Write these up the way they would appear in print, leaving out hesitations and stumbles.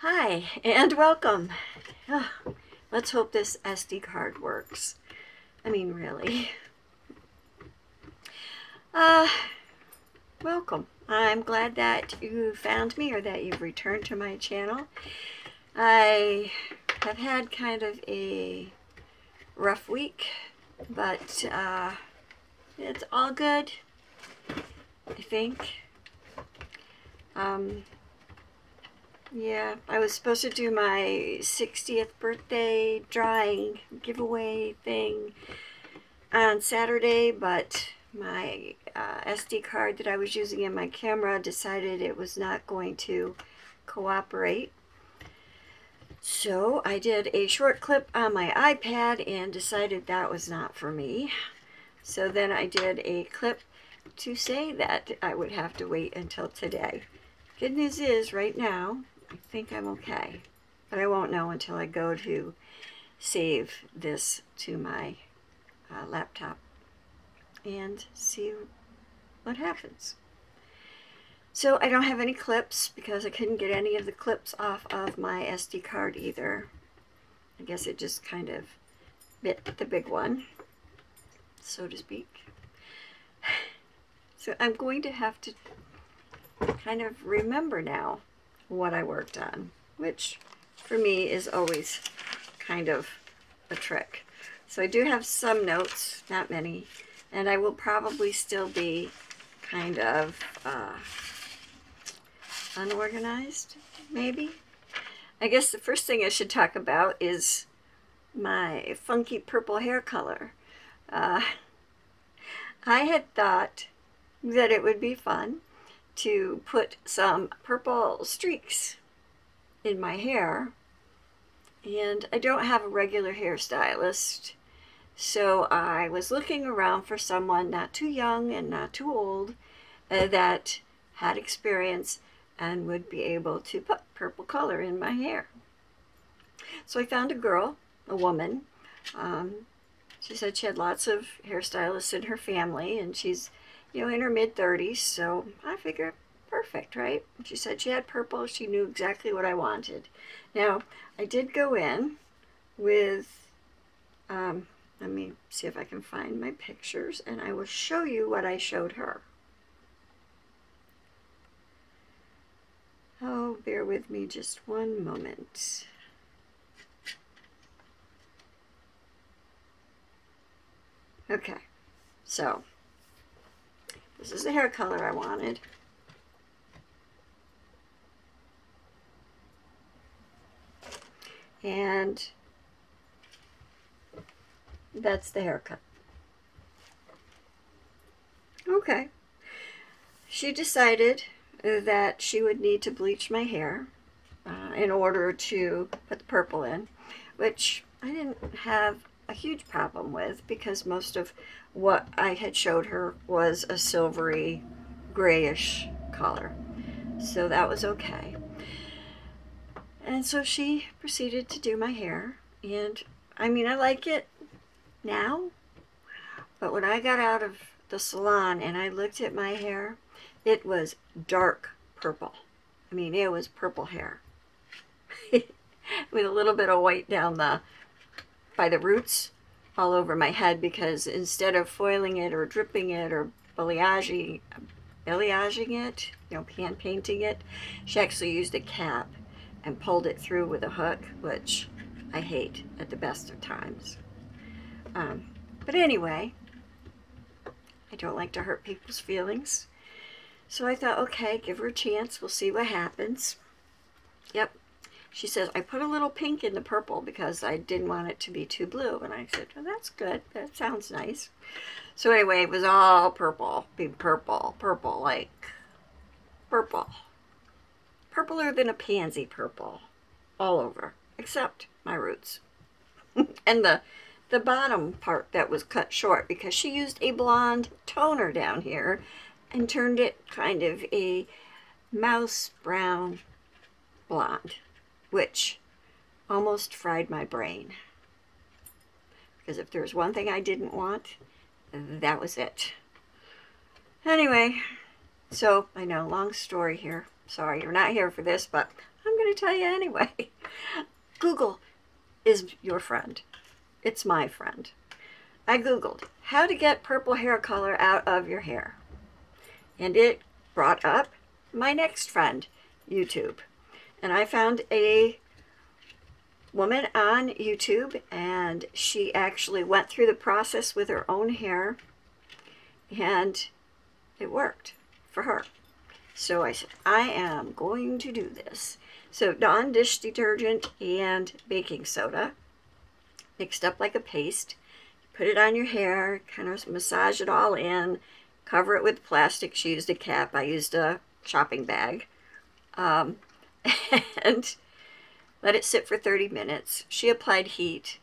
Hi, and welcome. Oh, let's hope this SD card works. I mean, really. Welcome. I'm glad that you found me or that you've returned to my channel. I have had kind of a rough week, but it's all good, I think. Yeah, I was supposed to do my 60th birthday drawing giveaway thing on Saturday, but my SD card that I was using in my camera decided it was not going to cooperate. So I did a short clip on my iPad and decided that was not for me. So then I did a clip to say that I would have to wait until today. Good news is, right now, I think I'm okay, but I won't know until I go to save this to my laptop and see what happens. So I don't have any clips because I couldn't get any of the clips off of my SD card either. I guess it just kind of bit the big one, so to speak. So I'm going to have to kind of remember now what I worked on, which for me is always kind of a trick. So I do have some notes, not many, and I will probably still be kind of unorganized, maybe. I guess the first thing I should talk about is my funky purple hair color. I had thought that it would be fun to put some purple streaks in my hair, and I don't have a regular hairstylist, so I was looking around for someone not too young and not too old that had experience and would be able to put purple color in my hair. So I found a girl, a woman. She said she had lots of hairstylists in her family, and she's in her mid-30s, so I figured, perfect, right? She said she had purple. She knew exactly what I wanted. Now, I did go in with, let me see if I can find my pictures, and I will show you what I showed her. Oh, bear with me just one moment. Okay, so this is the hair color I wanted. And that's the haircut. Okay. She decided that she would need to bleach my hair in order to put the purple in, which I didn't have a huge problem with because most of what I had showed her was a silvery grayish color, so that was okay. And so she proceeded to do my hair, and I mean, I like it now, but when I got out of the salon and I looked at my hair, it was dark purple. I mean, it was purple hair with a little bit of white down by the roots all over my head, because instead of foiling it or dripping it or balayaging it, pan painting it, she actually used a cap and pulled it through with a hook, which I hate at the best of times. But anyway, I don't like to hurt people's feelings. So I thought, okay, give her a chance. We'll see what happens. Yep. She says, I put a little pink in the purple because I didn't want it to be too blue. And I said, well, that's good. That sounds nice. So anyway, it was all purple. Big purple. Purple, like purple. Purpler than a pansy purple. All over. Except my roots. And the bottom part that was cut short because she used a blonde toner down here and turned it kind of a mouse brown blonde, which almost fried my brain. Because if there's one thing I didn't want, that was it. Anyway, so I know, long story here. Sorry, you're not here for this, but I'm going to tell you anyway. Google is your friend. It's my friend. I Googled how to get purple hair color out of your hair. And it brought up my next friend, YouTube. And I found a woman on YouTube, and she actually went through the process with her own hair, and it worked for her. So I said, I am going to do this. So Dawn dish detergent and baking soda mixed up like a paste. Put it on your hair, kind of massage it all in, cover it with plastic. She used a cap. I used a shopping bag. And let it sit for 30 minutes. She applied heat.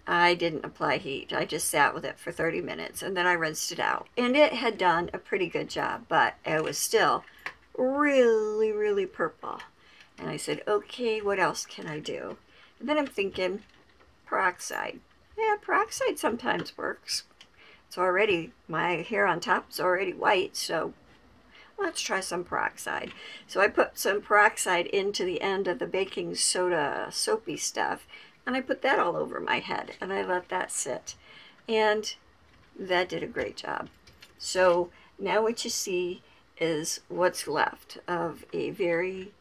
I didn't apply heat. I just sat with it for 30 minutes, and then I rinsed it out. And it had done a pretty good job, but it was still really, really purple. And I said, okay, what else can I do? And then I'm thinking, peroxide. Yeah, peroxide sometimes works. It's already, my hair on top is already white, so let's try some peroxide. So I put some peroxide into the end of the baking soda soapy stuff, and I put that all over my head, and I let that sit. And that did a great job. So now what you see is what's left of a very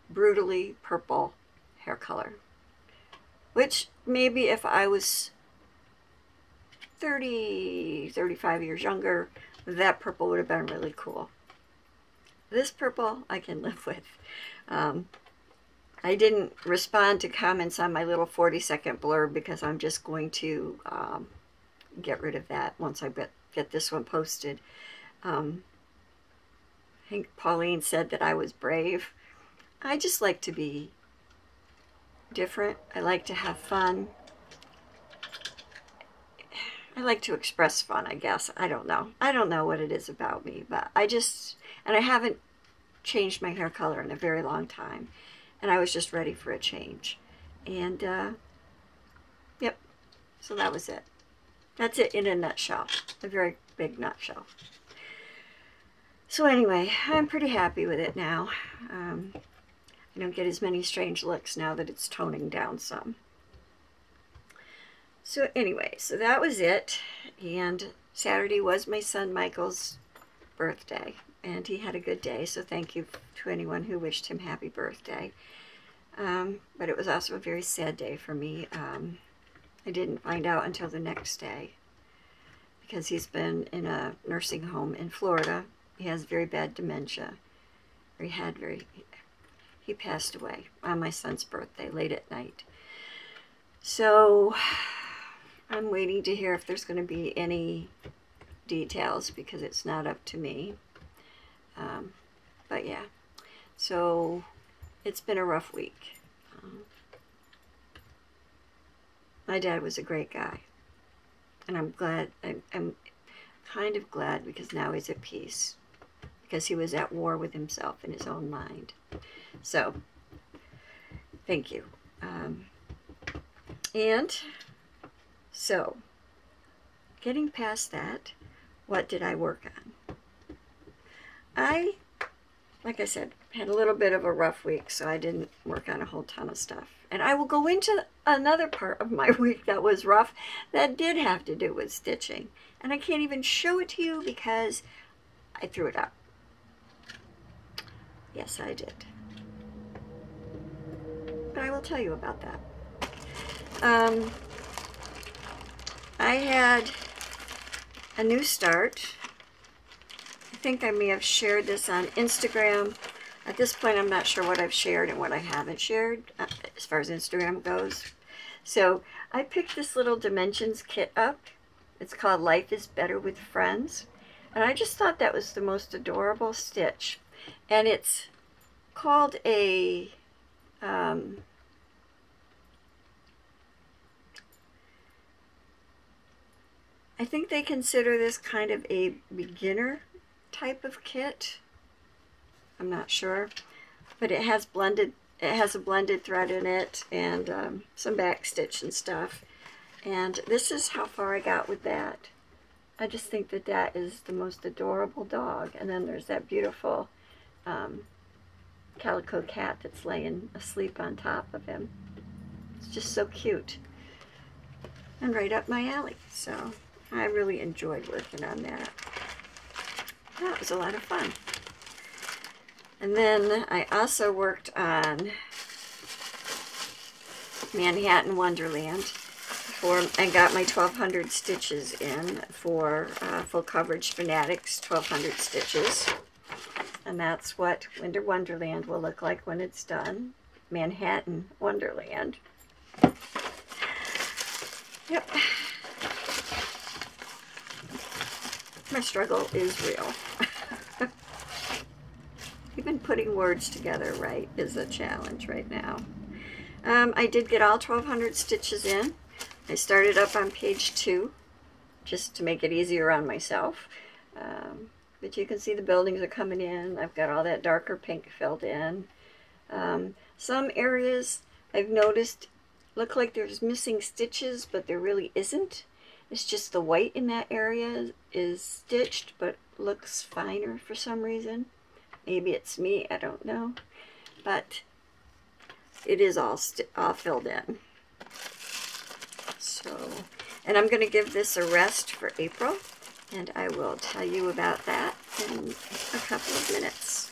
brutally purple hair color. Which maybe if I was 30, 35 years younger, that purple would have been really cool. This purple I can live with. I didn't respond to comments on my little 40-second blurb because I'm just going to get rid of that once I get this one posted. I think Pauline said that I was brave. I just like to be different. I like to have fun. I like to express fun, I guess. I don't know. I don't know what it is about me, but I just, and I haven't changed my hair color in a very long time. And I was just ready for a change. And, yep. So that was it. That's it in a nutshell. A very big nutshell. So anyway, I'm pretty happy with it now. I don't get as many strange looks now that it's toning down some. So anyway, so that was it. And Saturday was my son Michael's birthday. And he had a good day, so thank you to anyone who wished him happy birthday. But it was also a very sad day for me. I didn't find out until the next day because he's been in a nursing home in Florida. He has very bad dementia. Or he passed away on my son's birthday, late at night. So I'm waiting to hear if there's going to be any details because it's not up to me. But yeah, so it's been a rough week. My dad was a great guy, and I'm glad. I'm kind of glad because now he's at peace, because he was at war with himself in his own mind. So, thank you. And so, getting past that, what did I work on? Like I said, had a little bit of a rough week, so I didn't work on a whole ton of stuff. And I will go into another part of my week that was rough that did have to do with stitching. And I can't even show it to you because I threw it up. Yes, I did. But I will tell you about that. I had a new start. I think I may have shared this on Instagram. At this point, I'm not sure what I've shared and what I haven't shared as far as Instagram goes. So I picked this little dimensions kit up. It's called Life is Better with Friends. And I just thought that was the most adorable stitch. And it's called a I think they consider this kind of a beginner type of kit. I'm not sure, but it has a blended thread in it and some back stitch and stuff. And this is how far I got with that. I just think that that is the most adorable dog. And then there's that beautiful calico cat that's laying asleep on top of him. It's just so cute. And right up my alley. So I really enjoyed working on that. That was a lot of fun. And then I also worked on Manhattan Wonderland and got my 1200 stitches in for Full Coverage Fanatics 1200 stitches. And that's what Winter Wonderland will look like when it's done. Manhattan Wonderland. Yep. My struggle is real. Even putting words together right is a challenge right now. I did get all 1200 stitches in. I started up on page 2 just to make it easier on myself. But you can see the buildings are coming in. I've got all that darker pink filled in. Some areas I've noticed look like there's missing stitches, but there really isn't. It's just the white in that area is stitched, but looks finer for some reason. Maybe it's me, I don't know. But it is all filled in. So, and I'm going to give this a rest for April, and I will tell you about that in a couple of minutes.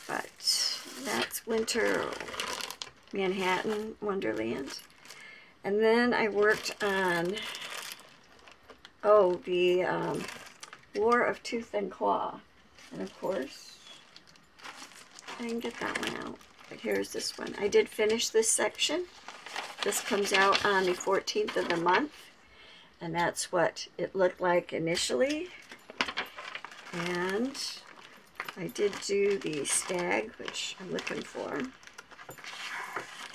But that's Winter Manhattan Wonderland. And then I worked on, the War of Tooth and Claw. And of course, I didn't get that one out. But here's this one. I did finish this section. This comes out on the 14th of the month. And that's what it looked like initially. And I did do the stag, which I'm looking for.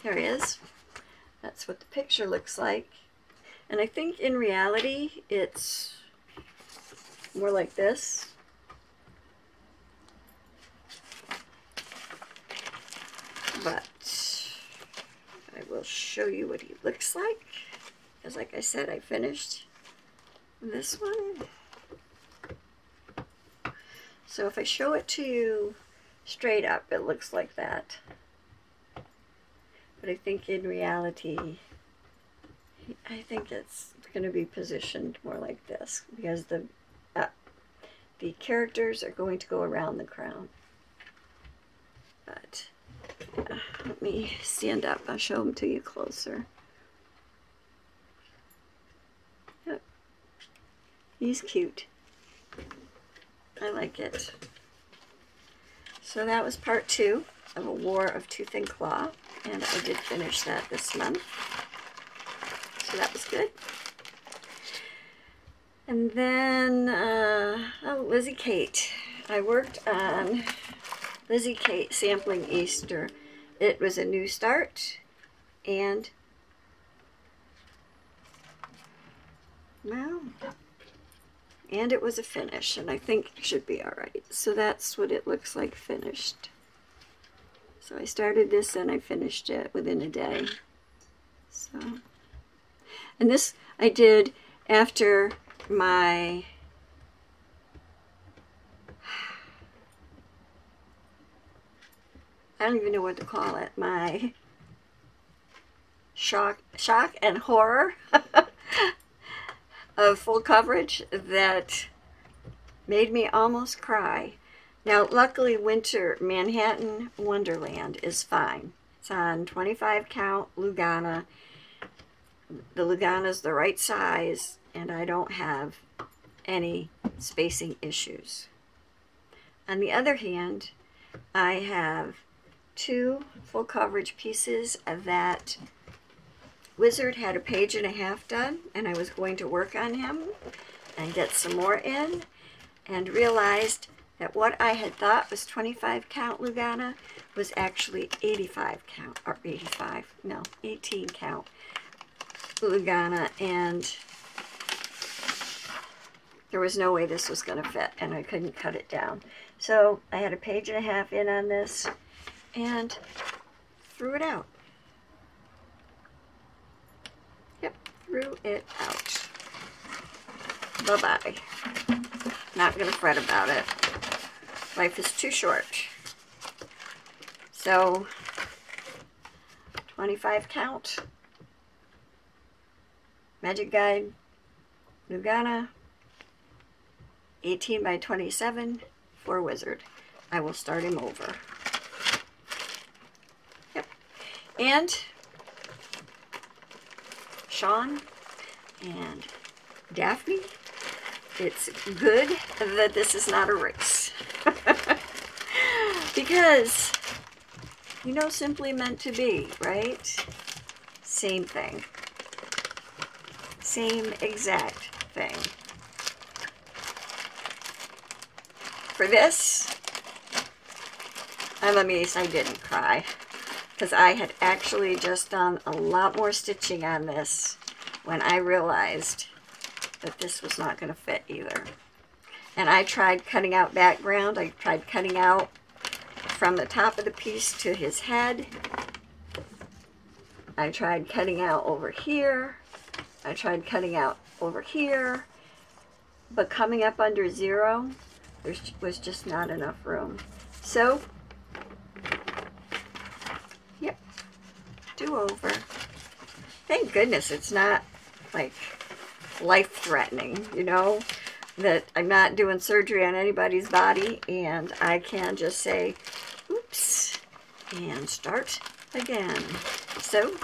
There he is. That's what the picture looks like. And I think in reality, it's more like this. But I will show you what he looks like. Because like I said, I finished this one. So if I show it to you straight up, it looks like that. But I think in reality, I think it's going to be positioned more like this. Because the characters are going to go around the crown. But let me stand up. I'll show them to you closer. Yep. He's cute. I like it. So that was part 2 of A War of Tooth and Claw, and I did finish that this month. So that was good. And then, Lizzie Kate. I worked on Lizzie Kate Sampling Easter. It was a new start, and well, and it was a finish, and I think it should be all right. So that's what it looks like finished. So I started this and I finished it within a day. So, and this I did after my I don't even know what to call it. My shock and horror of full coverage that made me almost cry. Now, luckily, Winter Manhattan Wonderland is fine. It's on 25 count Lugana. The Lugana is the right size, and I don't have any spacing issues. On the other hand, I have 2 full coverage pieces that Wizard had a page and a half done, and I was going to work on him and get some more in, and realized that what I had thought was 25 count Lugana was actually 85 count, or 18 count Lugana, and there was no way this was going to fit, and I couldn't cut it down. So I had a page and a half in on this, and threw it out. Yep, threw it out. Bye-bye. Not going to fret about it. Life is too short. So 25 count Magic Guide Lugana, 18 by 27 for Wizard. I will start him over. Yep. And Sean and Daphne, it's good that this is not a race. Because, you know, simply meant to be, right? Same thing. Same exact thing. For this, I'm amazed I didn't cry, because I had actually just done a lot more stitching on this when I realized that this was not going to fit either. And I tried cutting out background. I tried cutting out from the top of the piece to his head. I tried cutting out over here. I tried cutting out over here. But coming up under 0, there was just not enough room. So, yep, do over. Thank goodness it's not like life-threatening, you know, that I'm not doing surgery on anybody's body, and I can just say, oops, and start again. So,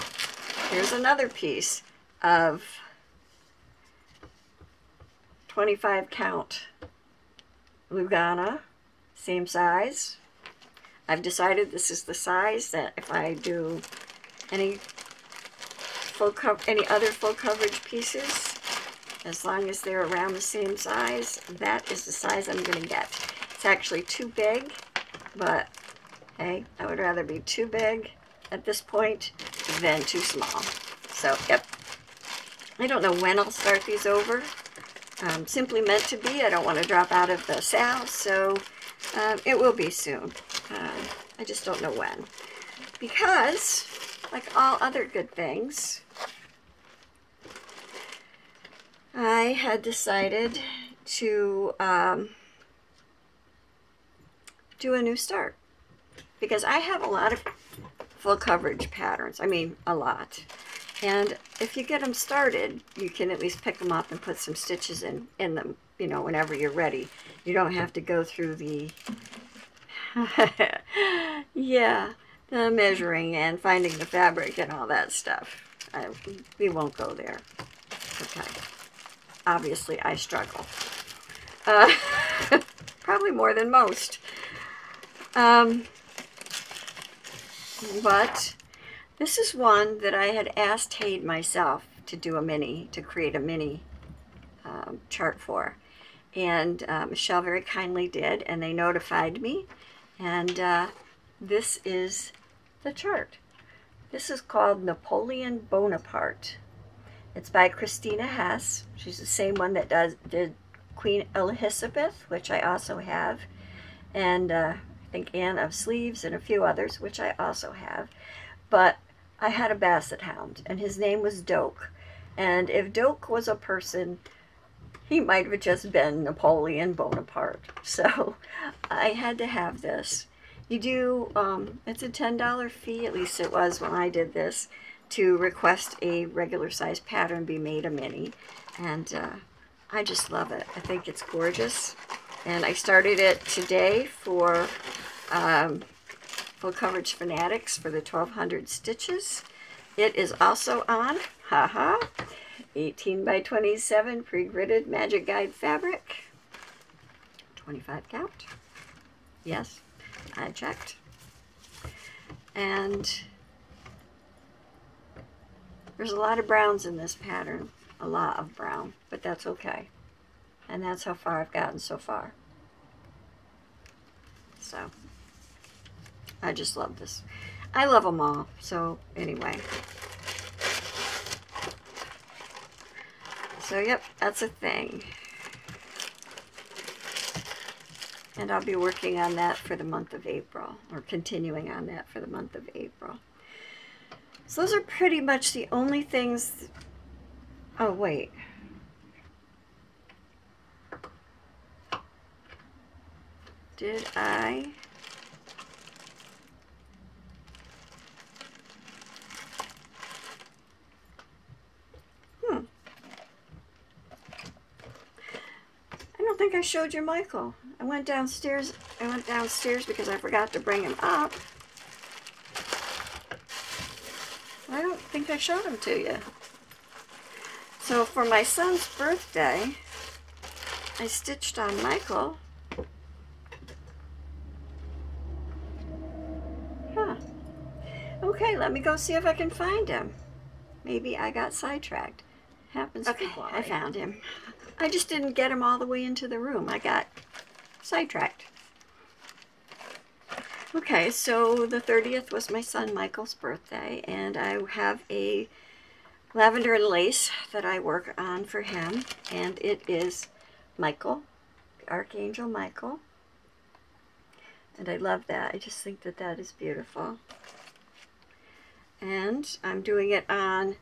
here's another piece of 25 count Lugana, same size. I've decided this is the size that if I do any other full coverage pieces, as long as they're around the same size, that is the size I'm going to get. It's actually too big, but hey, I would rather be too big at this point than too small. So, yep. I don't know when I'll start these over. Simply meant to be. I don't want to drop out of the sale, so it will be soon. I just don't know when. Because, like all other good things, I had decided to do a new start. Because I have a lot of full coverage patterns. I mean, a lot. And if you get them started, you can at least pick them up and put some stitches in them, you know, whenever you're ready. You don't have to go through the, yeah, the measuring and finding the fabric and all that stuff. We won't go there. Okay. Obviously, I struggle. Probably more than most. But this is one that I had asked Hade myself to do to create a mini chart for. And Michelle very kindly did, and they notified me. And this is the chart. This is called Napoleon Bonaparte. It's by Christina Hess. She's the same one that did Queen Elizabeth, which I also have. And I think Anne of Sleeves and a few others, which I also have. But I had a basset hound, and his name was Doak. And if Doak was a person, he might have just been Napoleon Bonaparte. So I had to have this. You do, it's a $10 fee, at least it was when I did this, to request a regular size pattern be made a mini. And I just love it. I think it's gorgeous. And I started it today for Full Coverage Fanatics for the 1200 stitches. It is also on, haha, 18 by 27 pre-gridded Magic Guide fabric. 25 count. Yes, I checked. And there's a lot of browns in this pattern. A lot of brown, but that's okay. And that's how far I've gotten so far. So, I just love this. I love them all. So, anyway. So, yep, that's a thing. And I'll be working on that for the month of April, or continuing on that for the month of April. So, those are pretty much the only things. Oh, wait. Did I? think I showed you Michael. I went downstairs because I forgot to bring him up. I don't think I showed him to you. So for my son's birthday, I stitched on Michael. Huh. Okay, let me go see if I can find him. Maybe I got sidetracked. Happens frequently. I found him. I just didn't get him all the way into the room. I got sidetracked. Okay, so the 30th was my son Michael's birthday, and I have a lavender lace that I work on for him, and it is Michael, the Archangel Michael. And I love that. I just think that that is beautiful. And I'm doing it on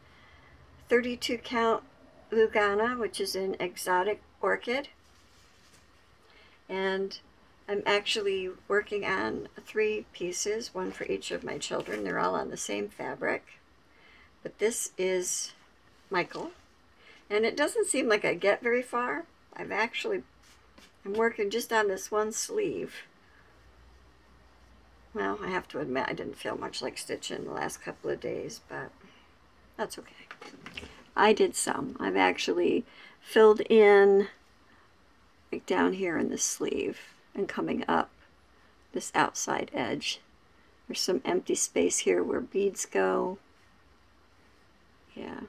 32 count Lugana, which is an exotic orchid. And I'm actually working on 3 pieces, one for each of my children. They're all on the same fabric. But this is Michael. And it doesn't seem like I get very far. I'm working just on this one sleeve. Well, I have to admit I didn't feel much like stitching the last couple of days, but that's okay. I did some. I've actually filled in like down here in the sleeve and coming up this outside edge. There's some empty space here where beads go. Yeah.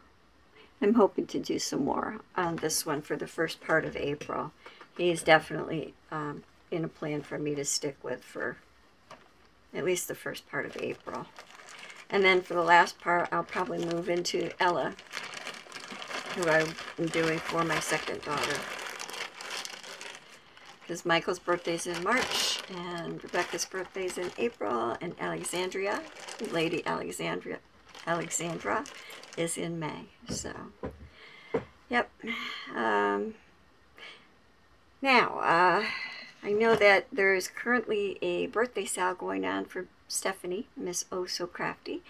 I'm hoping to do some more on this one for the first part of April. He's definitely in a plan for me to stick with for at least the first part of April. And then for the last part, I'll probably move into Ella, who I'm doing for my second daughter. Because Michael's birthday's in March, and Rebecca's birthday's in April, and Alexandria, Lady Alexandra, is in May. So, yep. Now, I know that there is currently a birthday sale going on for Stephanie, Miss Oh So Crafty,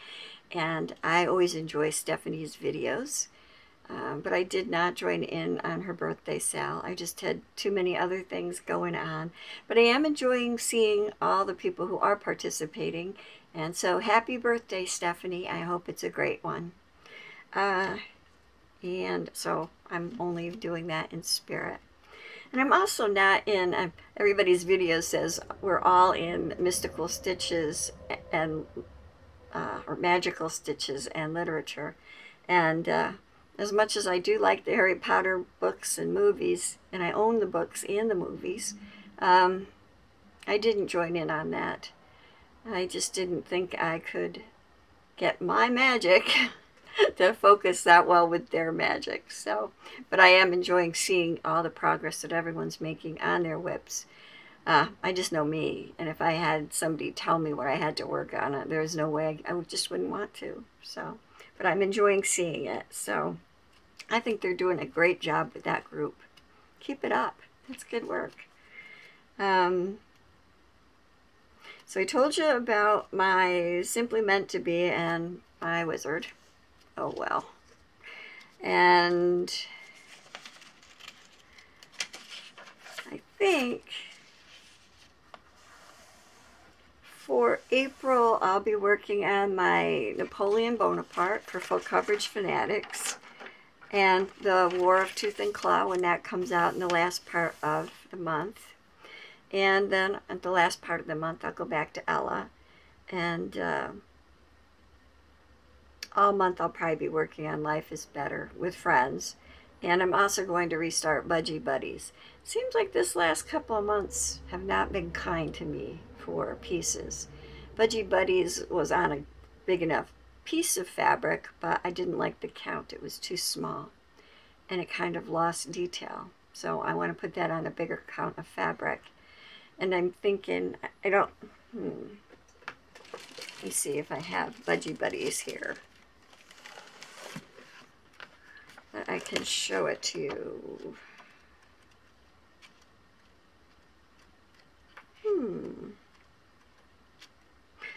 and I always enjoy Stephanie's videos, but I did not join in on her birthday sale. I just had too many other things going on, but I am enjoying seeing all the people who are participating, and so happy birthday, Stephanie. I hope it's a great one. And so I'm only doing that in spirit. And I'm also not in, everybody's video says we're all in mystical stitches and, or magical stitches and literature. And as much as I do like the Harry Potter books and movies, and I own the books and the movies, I didn't join in on that. I just didn't think I could get my magic to focus that well with their magic. So, but I am enjoying seeing all the progress that everyone's making on their whips. I just know me, and if I had somebody tell me what I had to work on, there's no way I just wouldn't want to. So, but I'm enjoying seeing it. So, I think they're doing a great job with that group. Keep it up. That's good work. So I told you about my Simply Meant to Be and my wizard. Oh well. And I think for April I'll be working on my Napoleon Bonaparte for Full Coverage Fanatics and the War of Tooth and Claw when that comes out in the last part of the month. And then at the last part of the month I'll go back to Ella, and all month I'll probably be working on Life is Better with friends. And I'm also going to restart Budgie Buddies. Seems like this last couple of months have not been kind to me for pieces. Budgie Buddies was on a big enough piece of fabric, but I didn't like the count. It was too small, and it kind of lost detail. So I want to put that on a bigger count of fabric. And I'm thinking, let me see if I have Budgie Buddies here. I can show it to you.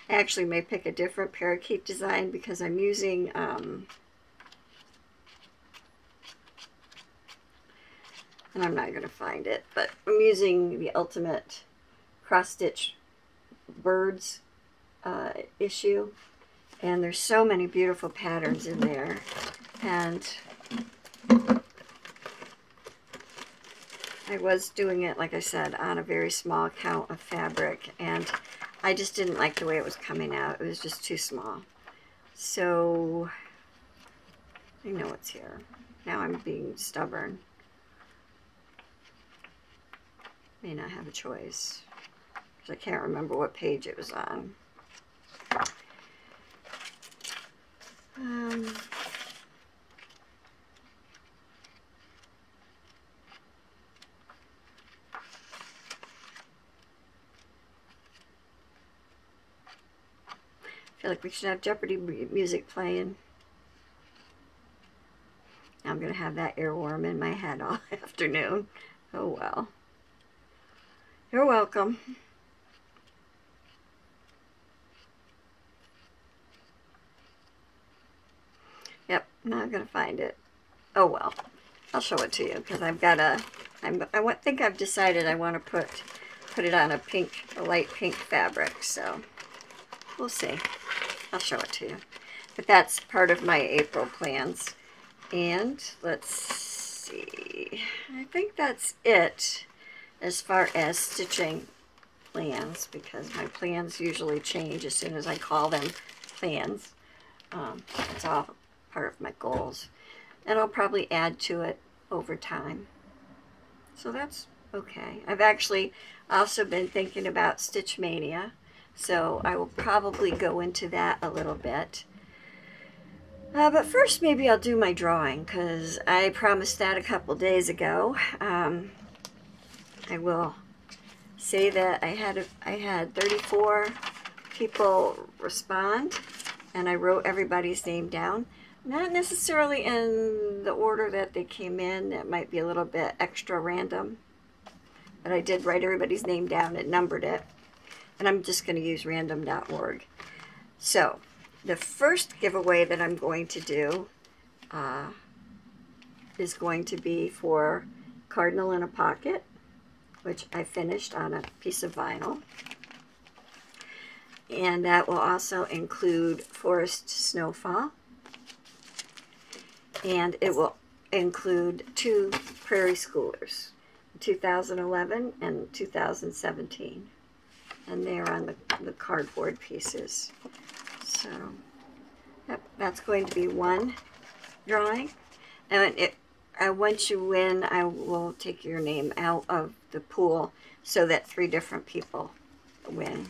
I actually may pick a different parakeet design because I'm using and I'm not going to find it, but I'm using the Ultimate Cross Stitch Birds issue, and there's so many beautiful patterns in there, and I was doing it, like I said, on a very small count of fabric, and I just didn't like the way it was coming out. It was just too small. So I know it's here. Now I'm being stubborn. May not have a choice, because I can't remember what page it was on. I feel like we should have Jeopardy music playing. I'm going to have that earworm in my head all afternoon. Oh well. You're welcome. Yep, not going to find it. Oh well. I'll show it to you because I've got I think I've decided I want to put it on a light pink fabric, so we'll see. I'll show it to you. But that's part of my April plans. And let's see. I think that's it as far as stitching plans, because my plans usually change as soon as I call them plans. It's all part of my goals. And I'll probably add to it over time. So that's okay. I've actually also been thinking about Stitch Mania, so I will probably go into that a little bit. But first maybe I'll do my drawing, because I promised that a couple days ago. I will say that I had 34 people respond, and I wrote everybody's name down. Not necessarily in the order that they came in. That might be a little bit extra random. But I did write everybody's name down and numbered it. And I'm just going to use random.org. So, the first giveaway that I'm going to do is going to be for Cardinal in a Pocket, which I finished on a piece of vinyl. And that will also include Forest Snowfall. And it will include 2 Prairie Schoolers, 2011 and 2017. And they're on the cardboard pieces. So, yep, that's going to be one drawing. And once you win, I will take your name out of the pool so that 3 different people win.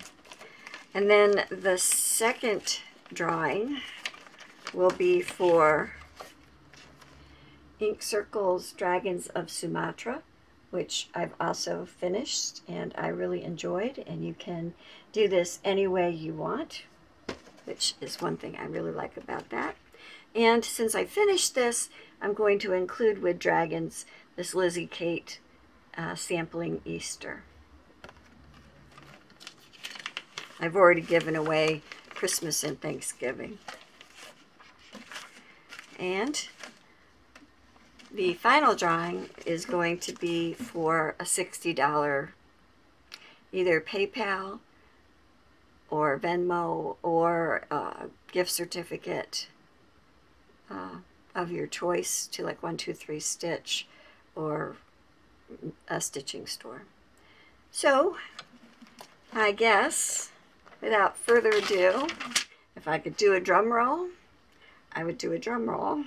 And then the second drawing will be for Ink Circles Dragons of Sumatra, which I've also finished and I really enjoyed, and you can do this any way you want, which is one thing I really like about that. And since I finished this, I'm going to include with dragons this Lizzie Kate sampling Easter. I've already given away Christmas and Thanksgiving. And the final drawing is going to be for a $60 either PayPal or Venmo or gift certificate of your choice to like 1-2-3 Stitch or a stitching store. So I guess without further ado, if I could do a drum roll, I would do a drum roll.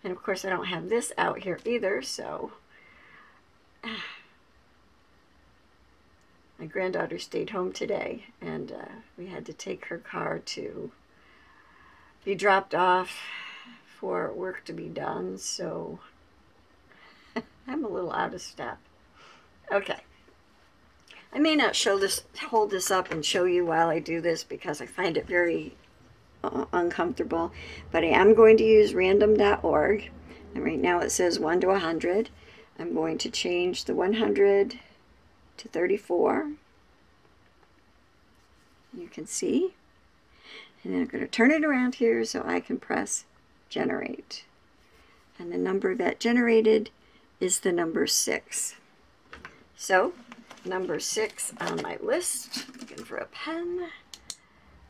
And of course I don't have this out here either, so my granddaughter stayed home today, and we had to take her car to be dropped off for work to be done, so I'm a little out of step. Okay. I may not hold this up and show you while I do this because I find it very uncomfortable, but I am going to use random.org, and right now it says 1 to 100. I'm going to change the 100 to 34. You can see, and then I'm going to turn it around here so I can press generate, and the number that generated is the number 6. So, number 6 on my list, looking for a pen,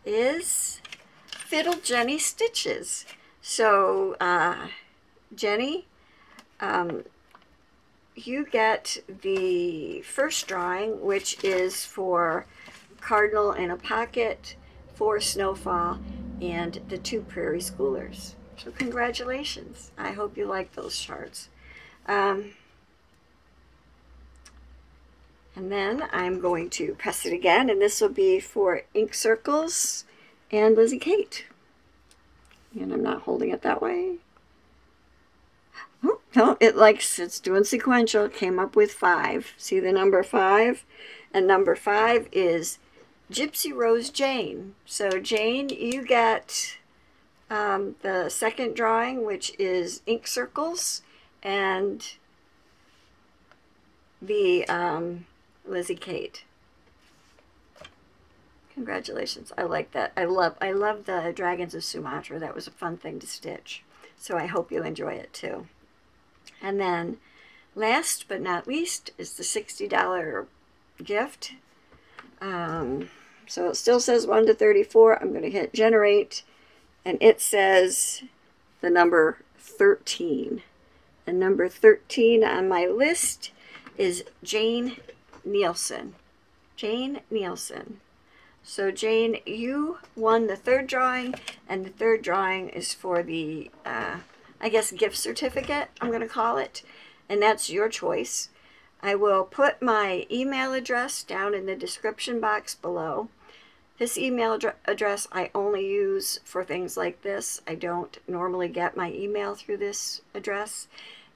is Fiddle Jenny Stitches. So, Jenny, you get the first drawing, which is for Cardinal in a Pocket, 4 Snowfall, and the 2 Prairie Schoolers. So congratulations. I hope you like those charts. And then I'm going to press it again, and this will be for Ink Circles and Lizzie Kate. And I'm not holding it that way. Oh, no, it's doing sequential. It came up with 5. See the number 5? And number 5 is Gypsy Rose Jane. So Jane, you get the second drawing, which is Ink Circles, and the Lizzie Kate. Congratulations. I like that. I love the Dragons of Sumatra. That was a fun thing to stitch. So I hope you enjoy it too. And then last but not least is the $60 gift. So it still says 1 to 34. I'm going to hit generate, and it says the number 13. And number 13 on my list is Jane Nielsen. Jane Nielsen. So Jane, you won the 3rd drawing, and the 3rd drawing is for the, I guess, gift certificate, I'm going to call it, and that's your choice. I will put my email address down in the description box below. This email address I only use for things like this. I don't normally get my email through this address.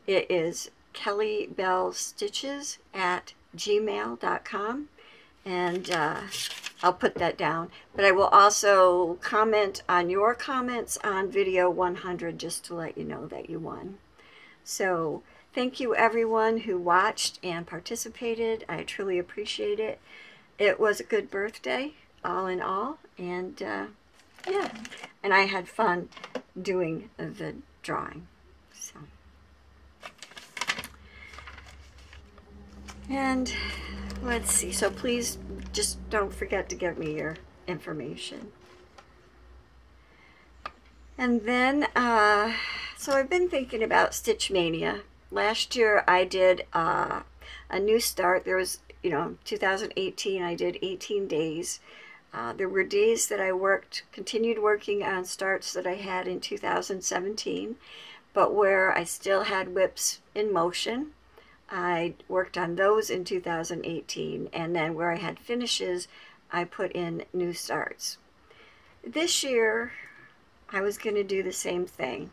It is kellybellstitches@gmail.com, and I'll put that down. But I will also comment on your comments on video 100 just to let you know that you won. So thank you everyone who watched and participated. I truly appreciate it. It was a good birthday, all in all, and yeah, and I had fun doing the drawing. So, and let's see, so please just don't forget to give me your information. And then so I've been thinking about Stitch Mania. Last year I did a new start. There was, 2018, I did 18 days. There were days that I continued working on starts that I had in 2017, but where I still had whips in motion, I worked on those in 2018, and then where I had finishes, I put in new starts. This year, I was going to do the same thing.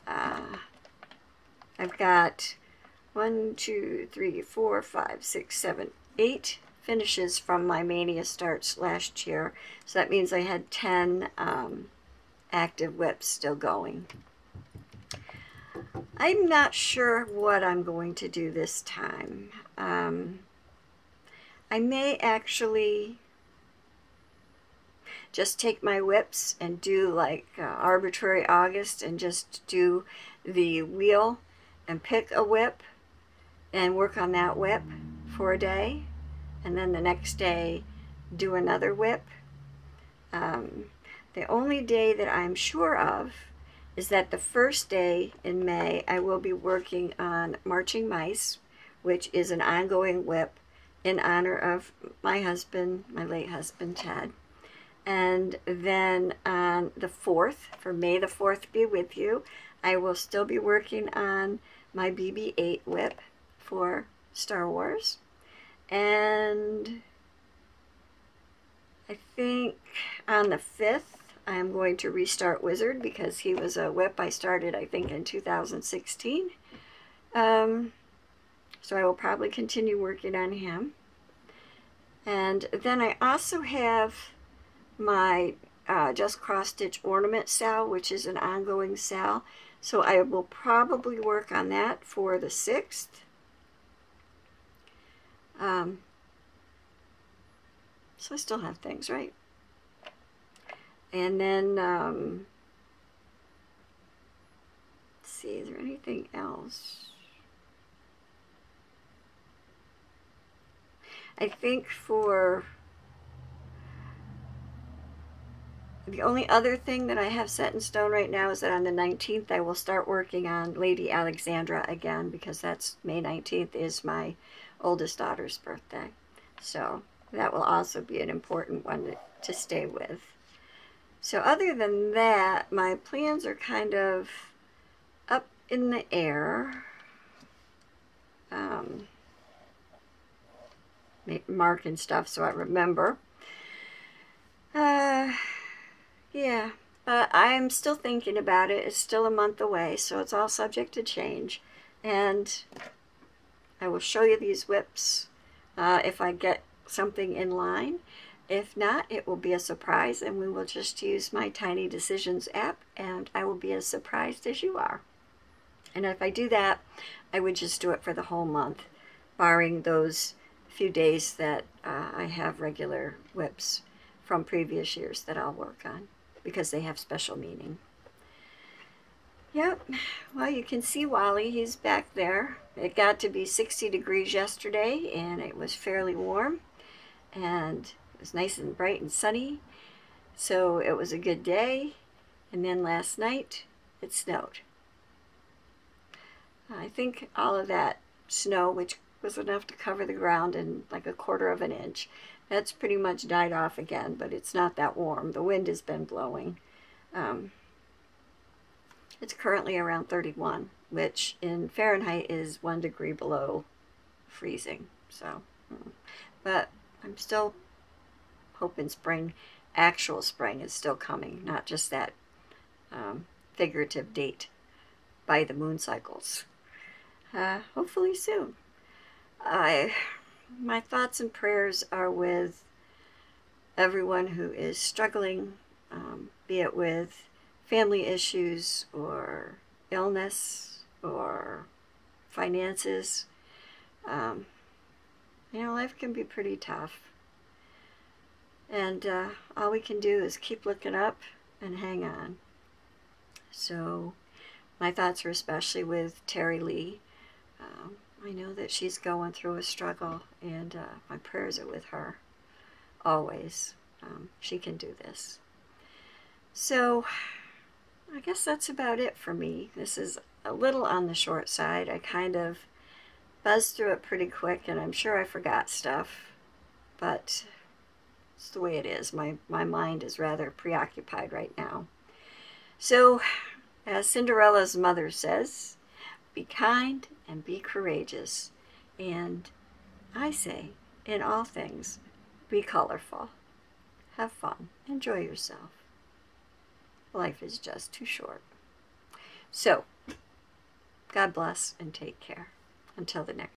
I've got 1, 2, 3, 4, 5, 6, 7, 8 finishes from my Mania starts last year. So that means I had 10 active whips still going. I'm not sure what I'm going to do this time. I may actually just take my whips and do like arbitrary August and just do the wheel and pick a whip and work on that whip for a day, and then the next day do another whip. The only day that I'm sure of is that the first day in May I will be working on Marching Mice, which is an ongoing whip in honor of my husband, my late husband Ted. And then on the 4th, for May the 4th be with you, I will still be working on my BB-8 whip for Star Wars. And I think on the 5th, I'm going to restart Wizard because he was a whip I started, I think, in 2016. So I will probably continue working on him. And then I also have my Just Cross Stitch Ornament sale, which is an ongoing sale. So I will probably work on that for the 6th. So I still have things, right? And then, let's see, is there anything else? I think for the only other thing that I have set in stone right now is that on the 19th I will start working on Lady Alexandra again, because that's May 19th is my oldest daughter's birthday. So that will also be an important one to stay with. So other than that, my plans are kind of up in the air. Marking stuff so I remember. Yeah, but I'm still thinking about it. It's still a month away, so it's all subject to change. And I will show you these whips if I get something in line. If not, it will be a surprise, and we will just use my Tiny Decisions app, and I will be as surprised as you are. And if I do that, I would just do it for the whole month, barring those few days that I have regular whips from previous years that I'll work on, because they have special meaning. Yep, well, you can see Wally, he's back there. It got to be 60 degrees yesterday, and it was fairly warm, and it was nice and bright and sunny, so it was a good day. And then last night, it snowed. I think all of that snow, which was enough to cover the ground in like 1/4 of an inch, that's pretty much died off again, but it's not that warm. The wind has been blowing. It's currently around 31, which in Fahrenheit is 1 degree below freezing. So, but I'm still hoping spring, actual spring, is still coming, not just that figurative date by the moon cycles. Hopefully soon. My thoughts and prayers are with everyone who is struggling, be it with family issues or illness or finances. You know, life can be pretty tough. And all we can do is keep looking up and hang on. So my thoughts are especially with Terry Lee. I know that she's going through a struggle, and my prayers are with her always. She can do this. So I guess that's about it for me. This is a little on the short side. I kind of buzzed through it pretty quick, and I'm sure I forgot stuff, but it's the way it is. My mind is rather preoccupied right now. So, as Cinderella's mother says, be kind and be courageous. And I say, in all things, be colorful. Have fun. Enjoy yourself. Life is just too short. So, God bless and take care. Until the next